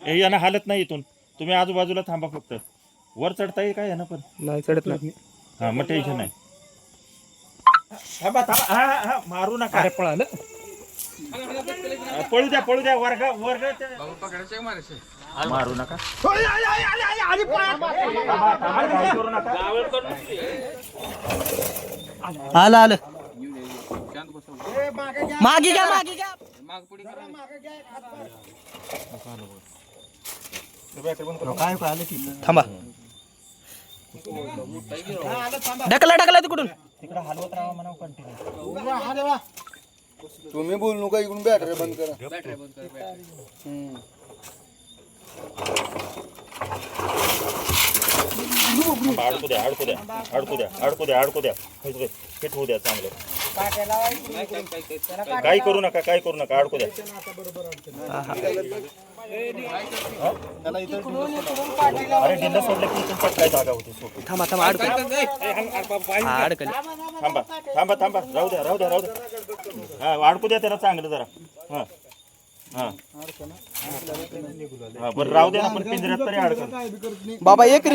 हे यांना हालत नाही इथून. तुम्ही आजूबाजूला थांबा फक्त. वर चढता येईल काय यांना पण नाही चढत नाही. हा मग टेन्शन नाही. थांबा थांबा. हा हा मारू नका. अरे पळालं. पळू द्या वर्ग मारू नका. आलं आलं. मागे घ्या मागे घ्या. काय आलं की थांबा. ढकला तिकडून. तिकडे हलवत राहा म्हणा कंटिन्यू. तुम्ही बोलू नका इकडून बॅटरी बंद करा. अडकू द्या फिट होऊ द्या चांगलं. काही करू नका अडकू द्या. अरे ढिल्ला सोडलं की इथून काय जागा होती. थांबा अडकल. थांबा राहू द्या. हा अडकू द्या त्याला चांगलं जरा. हा बरं राहू द्या ना पण पिंजऱ्यात तरी अडकल बाबा एक